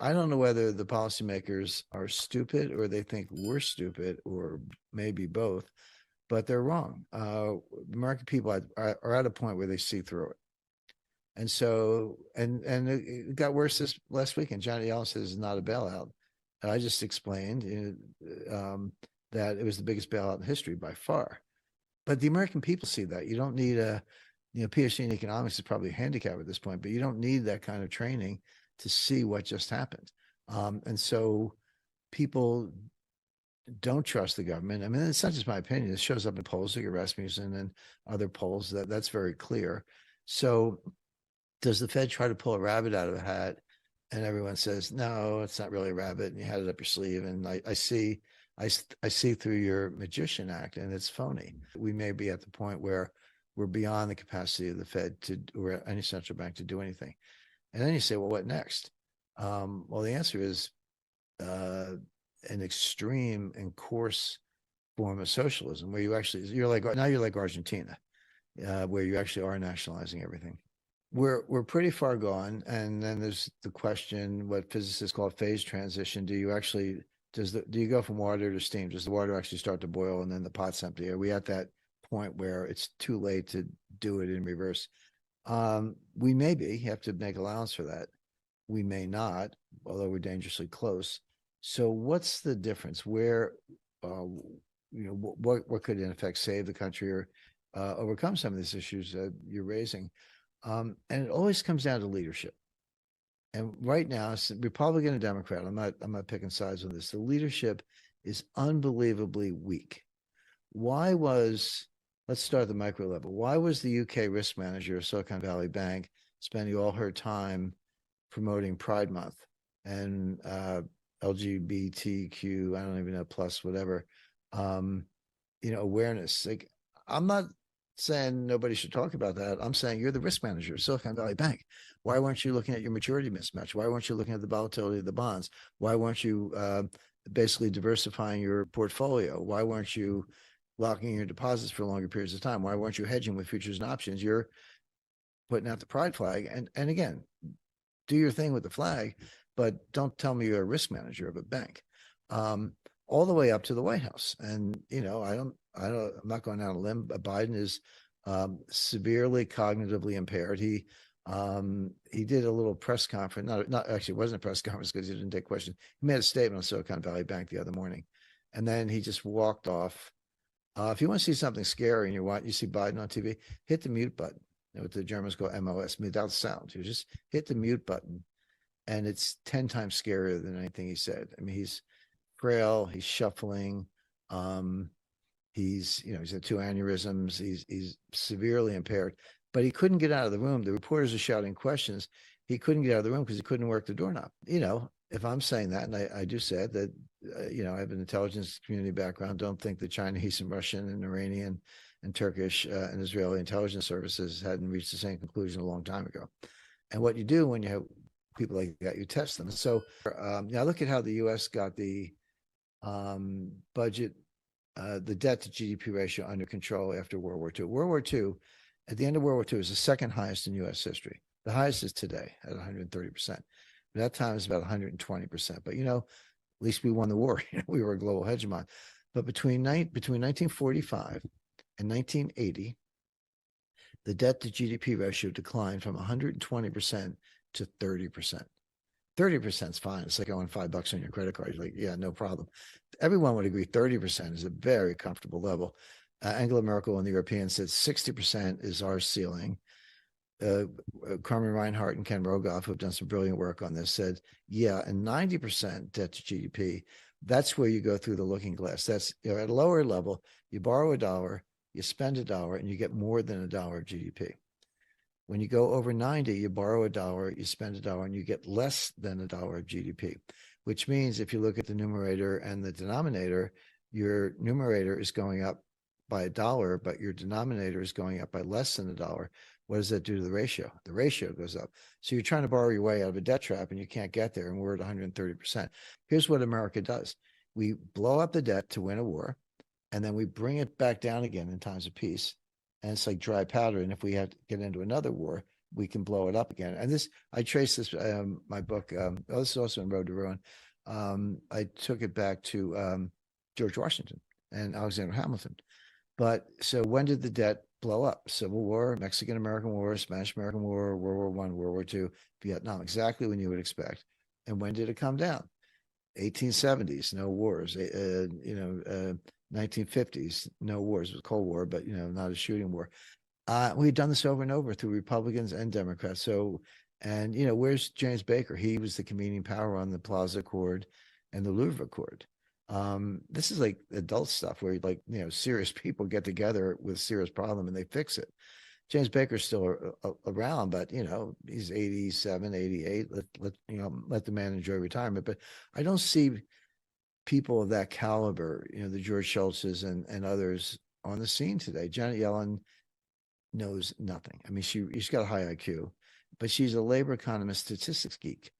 I don't know whether the policymakers are stupid or they think we're stupid or maybe both, but they're wrong. American people are at a point where they see through it. And so, and it got worse this last weekend. Johnny Yellen says it's not a bailout. And I just explained that it was the biggest bailout in history by far. But the American people see that. You don't need a, PhD in economics is probably a handicap at this point, but you don't need that kind of training to see what just happened. And so people don't trust the government. I mean, it's not just my opinion. It shows up in polls like Rasmussen and other polls that's very clear. So does the Fed try to pull a rabbit out of a hat? And everyone says, no, it's not really a rabbit. And you had it up your sleeve. And I see through your magician act, and it's phony. We may be at the point where we're beyond the capacity of the Fed or any central bank to do anything. And then you say, well, what next? Well, the answer is an extreme and coarse form of socialism, where you're like Argentina, where you actually are nationalizing everything. We're pretty far gone, and then there's the question, what physicists call phase transition. Do you go from water to steam? Does the water actually start to boil and then the pot's empty? Are we at that point where it's too late to do it in reverse? We may have to make allowance for that. We may not, although we're dangerously close. So what's the difference? Where, what could in effect save the country or overcome some of these issues that you're raising? And it always comes down to leadership. And right now, it's Republican and Democrat. I'm not picking sides on this. The leadership is unbelievably weak. Let's start at the micro level. Why was the UK risk manager of Silicon Valley Bank spending all her time promoting Pride Month and LGBTQ, I don't even know, plus whatever, awareness? Like, I'm not saying nobody should talk about that. I'm saying you're the risk manager of Silicon Valley Bank. Why weren't you looking at your maturity mismatch? Why weren't you looking at the volatility of the bonds? Why weren't you basically diversifying your portfolio? Why weren't you locking your deposits for longer periods of time? Why weren't you hedging with futures and options? You're putting out the pride flag. And again, do your thing with the flag, but don't tell me you're a risk manager of a bank. All the way up to the White House. And, I'm not going out on a limb, but Biden is severely cognitively impaired. He did a little press conference, not actually, it wasn't a press conference because he didn't take questions. He made a statement on Silicon Valley Bank the other morning, and then he just walked off. If you want to see something scary and you see Biden on TV, hit the mute button. What the Germans call MOS, without sound. You just hit the mute button, and it's 10 times scarier than anything he said. I mean, he's frail, he's shuffling, he's had 2 aneurysms, he's severely impaired, but he couldn't get out of the room. The reporters are shouting questions. He couldn't get out of the room because he couldn't work the doorknob. If I'm saying that, and I do say it, that I have an intelligence community background, don't think the Chinese and Russian and Iranian and Turkish and Israeli intelligence services hadn't reached the same conclusion a long time ago. And what you do when you have people like that, you test them. So now look at how the U.S. got the budget, the debt to GDP ratio under control after World War II. World War II, at the end of World War II, is the second highest in U.S. history. The highest is today at 130%. At that time, it was about 120%. But, at least we won the war. We were a global hegemon. But between 1945 and 1980, the debt to GDP ratio declined from 120% to 30%. 30% is fine. It's like owing $5 on your credit card. You're like, yeah, no problem. Everyone would agree 30% is a very comfortable level. Angela Merkel and the Europeans said 60% is our ceiling. Carmen Reinhart and Ken Rogoff, who have done some brilliant work on this, said, yeah, and 90% debt to GDP, that's where you go through the looking glass. That's, at a lower level, you borrow $1, you spend $1, and you get more than $1 of GDP. When you go over 90, you borrow $1, you spend $1, and you get less than $1 of GDP, which means if you look at the numerator and the denominator, your numerator is going up by $1, but your denominator is going up by less than $1. What does that do to the ratio? The ratio goes up. So you're trying to borrow your way out of a debt trap and you can't get there, and we're at 130%. Here's what America does. We blow up the debt to win a war, and then we bring it back down again in times of peace. And it's like dry powder. And if we have to get into another war, we can blow it up again. And this, I trace this, my book, this is also in Road to Ruin. I took it back to George Washington and Alexander Hamilton. But so when did the debt blow up? Civil War, Mexican-American War, Spanish-American War, World War I, World War II, Vietnam, exactly when you would expect. And when did it come down? 1870s, no wars. 1950s, no wars. It was a Cold War, but not a shooting war. We've done this over and over through Republicans and Democrats. So, and where's James Baker? He was the convening power on the Plaza Accord and the Louvre Accord. This is like adult stuff where serious people get together with a serious problem and they fix it. James Baker's still around, but he's 87, 88. Let the man enjoy retirement. But I don't see people of that caliber, the George Shultzes and others on the scene today. Janet Yellen knows nothing. I mean, she's got a high IQ, but she's a labor economist, statistics geek.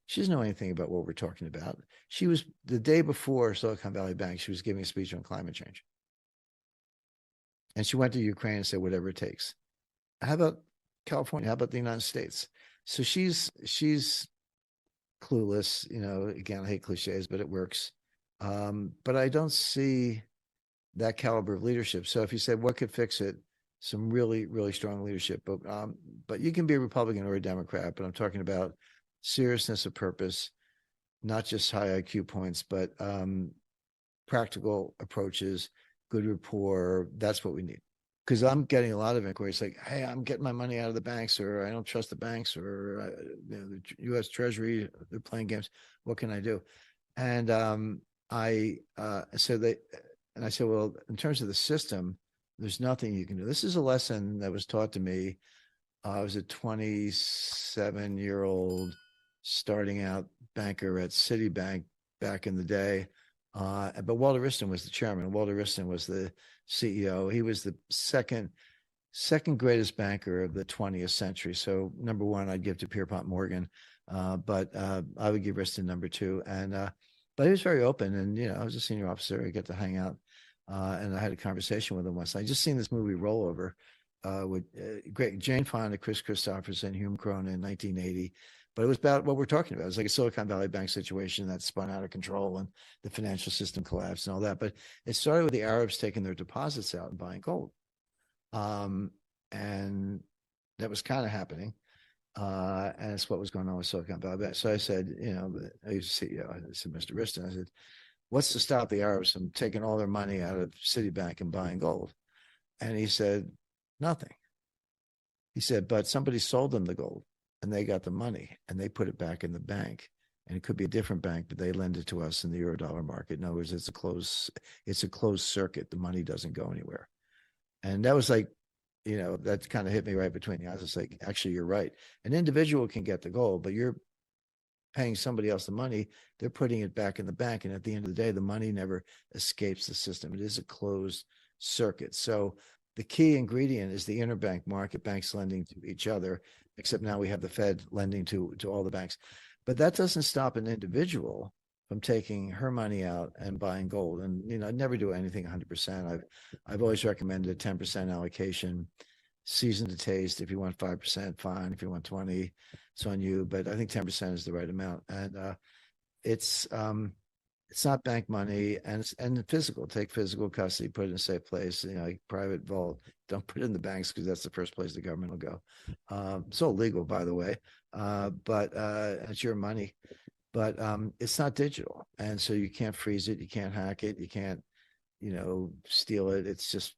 She doesn't know anything about what we're talking about. She was, the day before Silicon Valley Bank, she was giving a speech on climate change. And she went to Ukraine and said, whatever it takes. How about California? How about the United States? So she's clueless. Again, I hate cliches, but it works. But I don't see that caliber of leadership. So if you said what could fix it, some really, really strong leadership. But you can be a Republican or a Democrat. But I'm talking about seriousness of purpose, not just high IQ points, but practical approaches, good rapport. That's what we need. Because I'm getting a lot of inquiries like, hey, I'm getting my money out of the banks, or I don't trust the banks, or the U.S. Treasury, they're playing games. What can I do? And I said, well, in terms of the system, there's nothing you can do. This is a lesson that was taught to me. I was a 27-year-old starting out banker at Citibank back in the day. But Walter Wriston was the chairman. Walter Wriston was the CEO. He was the second greatest banker of the 20th century. So number one, I'd give to Pierpont Morgan, but I would give Wriston number two. And but he was very open, and I was a senior officer. I get to hang out, and I had a conversation with him once. I just seen this movie Rollover with great Jane Fonda, Chris Christopherson, Hume Cronin in 1980. But it was about what we're talking about. It was like a Silicon Valley Bank situation that spun out of control and the financial system collapsed and all that. But it started with the Arabs taking their deposits out and buying gold. And that was kind of happening. And it's what was going on with Silicon Valley Bank. So I said, I used to CEO, I said, Mr. Wriston, I said, what's to stop the Arabs from taking all their money out of Citibank and buying gold? And he said, nothing. He said, but somebody sold them the gold. And they got the money and they put it back in the bank, and it could be a different bank, but they lend it to us in the Eurodollar market. In other words, it's a closed circuit. The money doesn't go anywhere. And that was like, that kind of hit me right between the eyes. It's like, actually, you're right. An individual can get the gold, but you're paying somebody else the money. They're putting it back in the bank. And at the end of the day, the money never escapes the system. It is a closed circuit. So the key ingredient is the interbank market, banks lending to each other, except now we have the Fed lending to all the banks. But that doesn't stop an individual from taking her money out and buying gold. And, I'd never do anything 100%. I've always recommended a 10% allocation, season to taste. If you want 5%, fine. If you want 20, it's on you. But I think 10% is the right amount. And it's not bank money, and physical. Take physical custody, put it in a safe place, like private vault. Don't put it in the banks because that's the first place the government will go. It's all legal, by the way, but it's your money. But it's not digital, and so you can't freeze it, you can't hack it, you can't, steal it. It's just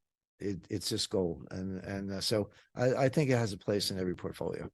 gold, and so I think it has a place in every portfolio.